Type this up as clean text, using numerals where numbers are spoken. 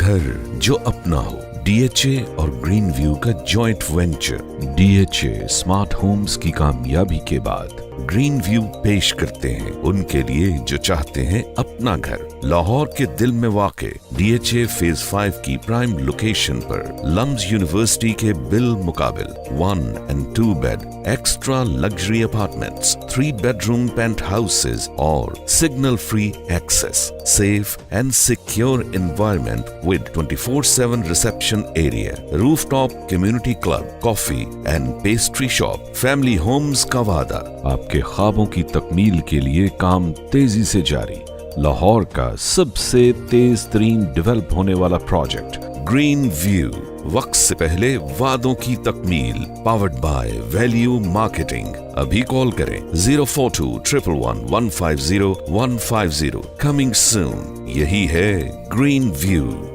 घर जो अपना हो। DHA और ग्रीन व्यू का joint venture. DHA smart homes की कामयाबी के बाद ग्रीन व्यू पेश करते हैं उनके लिए जो चाहते हैं अपना घर। लाहौर के दिल में वाक़े DHA फेज 5 की प्राइम लोकेशन पर लम्स यूनिवर्सिटी के बिल मुकाबिल 1 and 2 bed extra luxury apartments, 3 bedroom penthouses और signal free access, safe and secure environment with 24/7 reception area, rooftop community club, coffee and pastry shop, family homes का वादा। आपके ख्वाबों की तकमील के लिए काम तेजी से जारी। लाहौर का सबसे तेज तरीन डेवलप होने वाला प्रोजेक्ट ग्रीन व्यू, वक्त से पहले वादों की तकमील, पावर्ड बाय वैल्यू मार्केटिंग। अभी कॉल करें 04211150150। Coming soon. यही है ग्रीन व्यू।